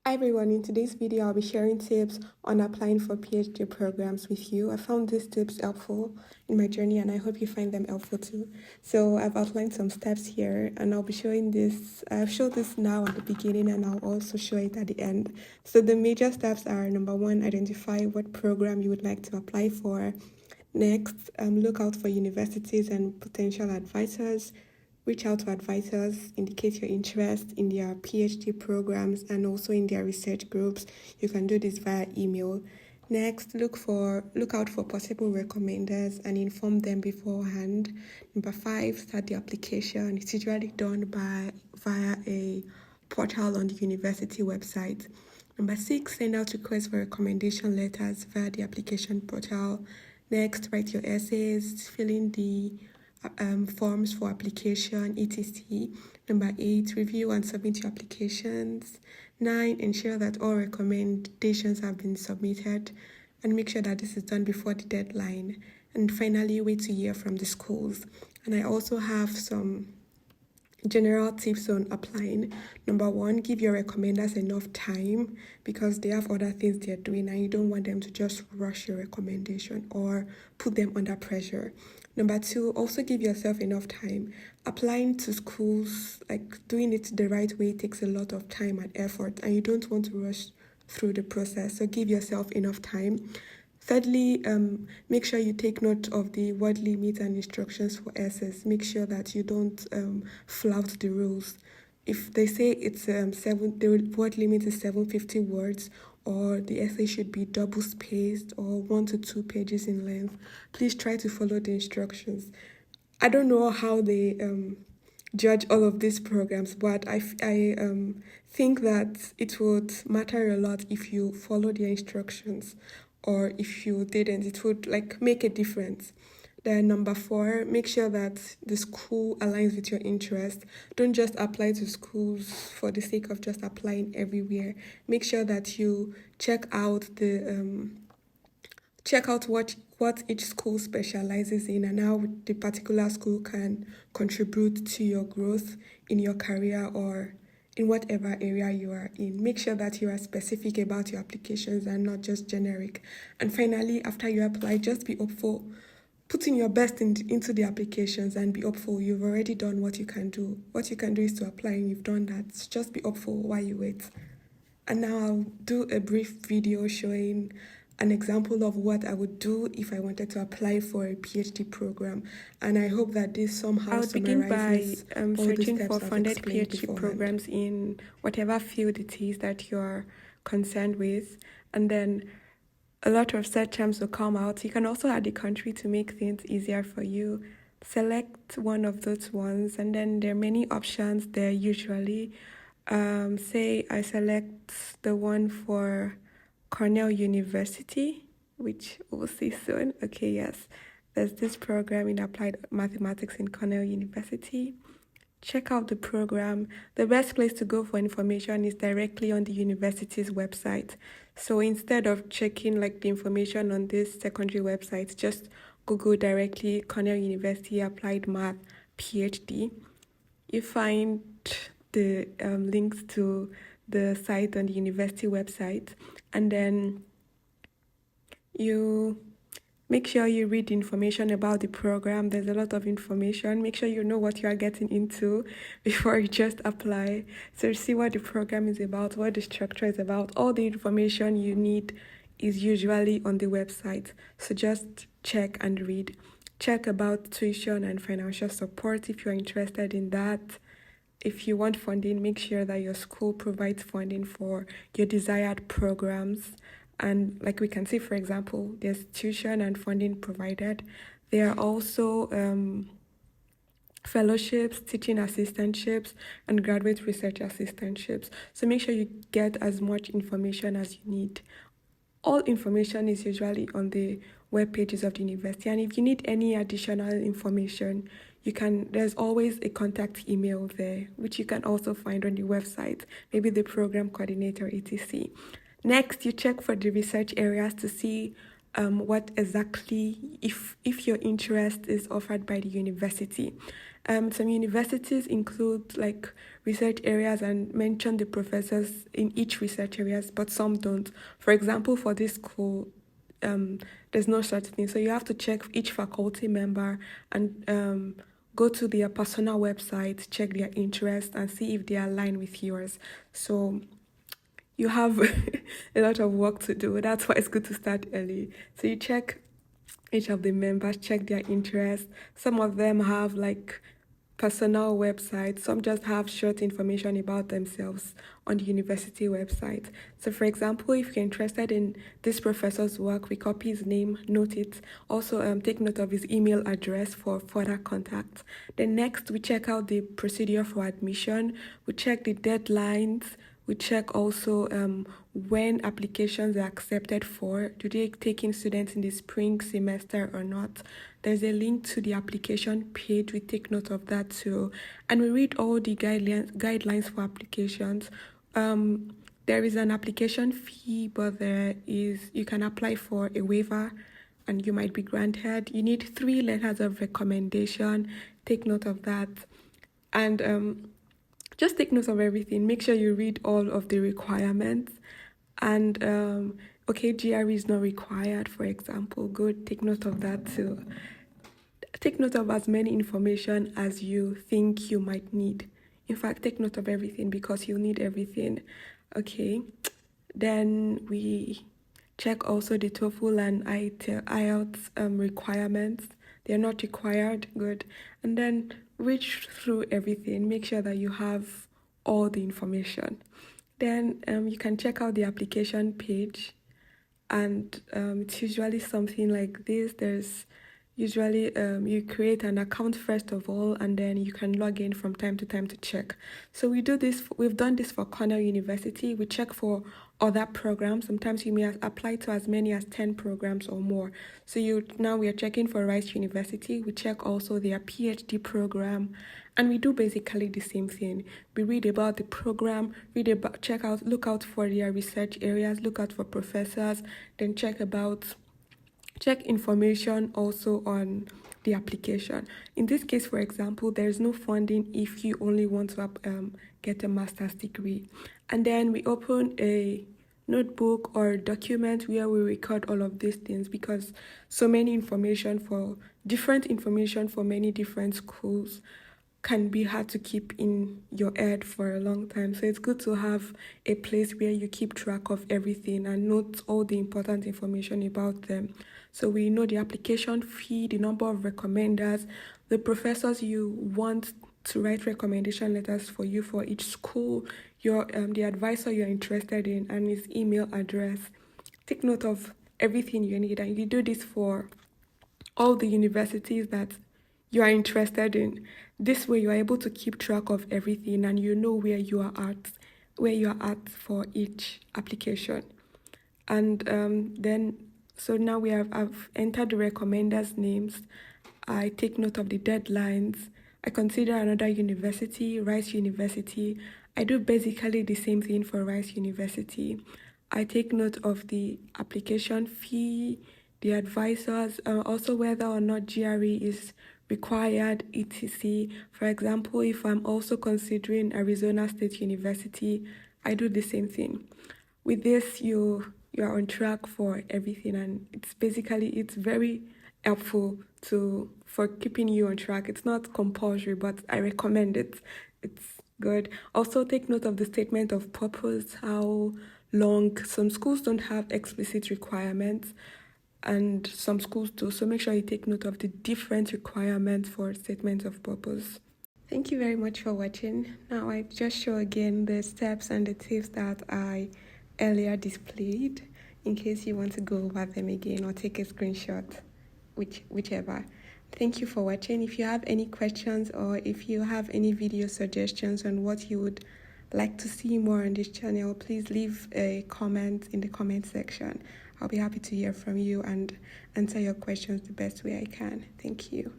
Hi everyone, in today's video I'll be sharing tips on applying for PhD programs with you. I found these tips helpful in my journey and I hope you find them helpful too. So I've outlined some steps here and I'll be showing this. I've showed this now at the beginning and I'll also show it at the end. So the major steps are: number one, identify what program you would like to apply for. Next, look out for universities and potential advisors. Reach out to advisors, indicate your interest in their PhD programs and also in their research groups. You can do this via email. Next, look out for possible recommenders and inform them beforehand. Number five, start the application. It's usually done via a portal on the university website. Number six, send out requests for recommendation letters via the application portal. Next, write your essays, fill in the forms for application, etc. Number eight, review and submit your applications. 9, ensure that all recommendations have been submitted and make sure that this is done before the deadline. And finally, wait to hear from the schools. And I also have some general tips on applying. Number one, give your recommenders enough time because they have other things they're doing and you don't want them to just rush your recommendation or put them under pressure. Number two, also give yourself enough time. Applying to schools, like doing it the right way, takes a lot of time and effort and you don't want to rush through the process. So give yourself enough time. Thirdly, make sure you take note of the word limit and instructions for essays. Make sure that you don't flout the rules. If they say it's the word limit is 750 words, or the essay should be double spaced or 1 to 2 pages in length, please try to follow the instructions. I don't know how they judge all of these programs, but I think that it would matter a lot if you follow the instructions, or if you didn't, it would like make a difference. Then number four, make sure that the school aligns with your interest. Don't just apply to schools for the sake of just applying everywhere. Make sure that you check out what each school specializes in and how the particular school can contribute to your growth in your career or in whatever area you are in. Make sure that you are specific about your applications and not just generic. And finally, after you apply, just be hopeful. Putting your best into the applications and be hopeful. You've already done what you can do. What you can do is to apply and you've done that. So just be hopeful while you wait. And now I'll do a brief video showing an example of what I would do if I wanted to apply for a PhD program. And I hope that this somehow I would begin by all the searching steps for I've funded explained PhD beforehand. programs in whatever field it is that you're concerned with. And then a lot of search terms will come out. You can also add the country to make things easier for you. Select one of those ones, and then there are many options there usually. Say I select the one for Cornell University, which we'll see soon. Okay, yes. There's this program in applied mathematics in Cornell University. Check out the program. The best place to go for information is directly on the university's website. So instead of checking like the information on this secondary website, just Google directly Cornell University Applied Math PhD. You find the links to the site on the university website, and then you make sure you read the information about the program. There's a lot of information. Make sure you know what you are getting into before you just apply. So see what the program is about, what the structure is about. All the information you need is usually on the website. So just check and read. Check about tuition and financial support if you're interested in that. If you want funding, make sure that your school provides funding for your desired programs. And like we can see, for example, there's tuition and funding provided. There are also fellowships, teaching assistantships, and graduate research assistantships. So make sure you get as much information as you need. All information is usually on the web pages of the university, and if you need any additional information, there's always a contact email there, which you can also find on the website, maybe the program coordinator, etc. Next, you check for the research areas to see what exactly, if your interest is offered by the university. Some universities include like research areas and mention the professors in each research areas, but some don't. For example, for this school, there's no such thing. So you have to check each faculty member and go to their personal website, check their interests, and see if they align with yours. So you have a lot of work to do. That's why it's good to start early. So you check each of the members, check their interests. Some of them have like personal websites, some just have short information about themselves on the university website. So for example, if you're interested in this professor's work, we copy his name, note it. Also take note of his email address for further contact. Then next, we check out the procedure for admission. We check the deadlines. We check also when applications are accepted for. Do they take in students in the spring semester or not? There's a link to the application page. We take note of that too. And we read all the guidelines for applications. There is an application fee, but you can apply for a waiver and you might be granted. You need 3 letters of recommendation. Take note of that. And just take note of everything. Make sure you read all of the requirements. And okay, GRE is not required, for example. Good, take note of that too. Take note of as many information as you think you might need. In fact, take note of everything because you'll need everything. Okay, then we check also the TOEFL and IELTS requirements. They're not required. Good. And then read through everything. Make sure that you have all the information. Then you can check out the application page, and it's usually something like this. There's usually you create an account first of all, and then you can log in from time to time to check. So we've done this for Cornell University. We check for other programs. Sometimes you may apply to as many as 10 programs or more. So now we are checking for Rice University. We check also their PhD program, and we do basically the same thing. We read about the program, look out for their research areas, look out for professors, then check information also on the application. In this case, for example, there is no funding if you only want to get a master's degree. And then we open a notebook or document where we record all of these things, because so many information for many different schools can be hard to keep in your head for a long time. So it's good to have a place where you keep track of everything and note all the important information about them. So we know the application fee, the number of recommenders, the professors you want to write recommendation letters for you for each school, the advisor you're interested in, and his email address. Take note of everything you need, and you do this for all the universities that you are interested in. This way, you are able to keep track of everything, and you know where you are at for each application. And so now I've entered the recommenders' names. I take note of the deadlines. I consider another university, Rice University. I do basically the same thing for Rice University. I take note of the application fee, the advisors, also whether or not GRE is required, etc. For example, if I'm also considering Arizona State University, I do the same thing. With this, you are on track for everything, and it's very helpful for keeping you on track. It's not compulsory, but I recommend it. It's good. Also, take note of the statement of purpose, how long. Some schools don't have explicit requirements, and some schools do. So make sure you take note of the different requirements for statements of purpose. Thank you very much for watching. Now I just show again the steps and the tips that I earlier displayed, in case you want to go over them again or take a screenshot, whichever. Thank you for watching. If you have any questions or if you have any video suggestions on what you would like to see more on this channel, please leave a comment in the comment section. I'll be happy to hear from you and answer your questions the best way I can. Thank you.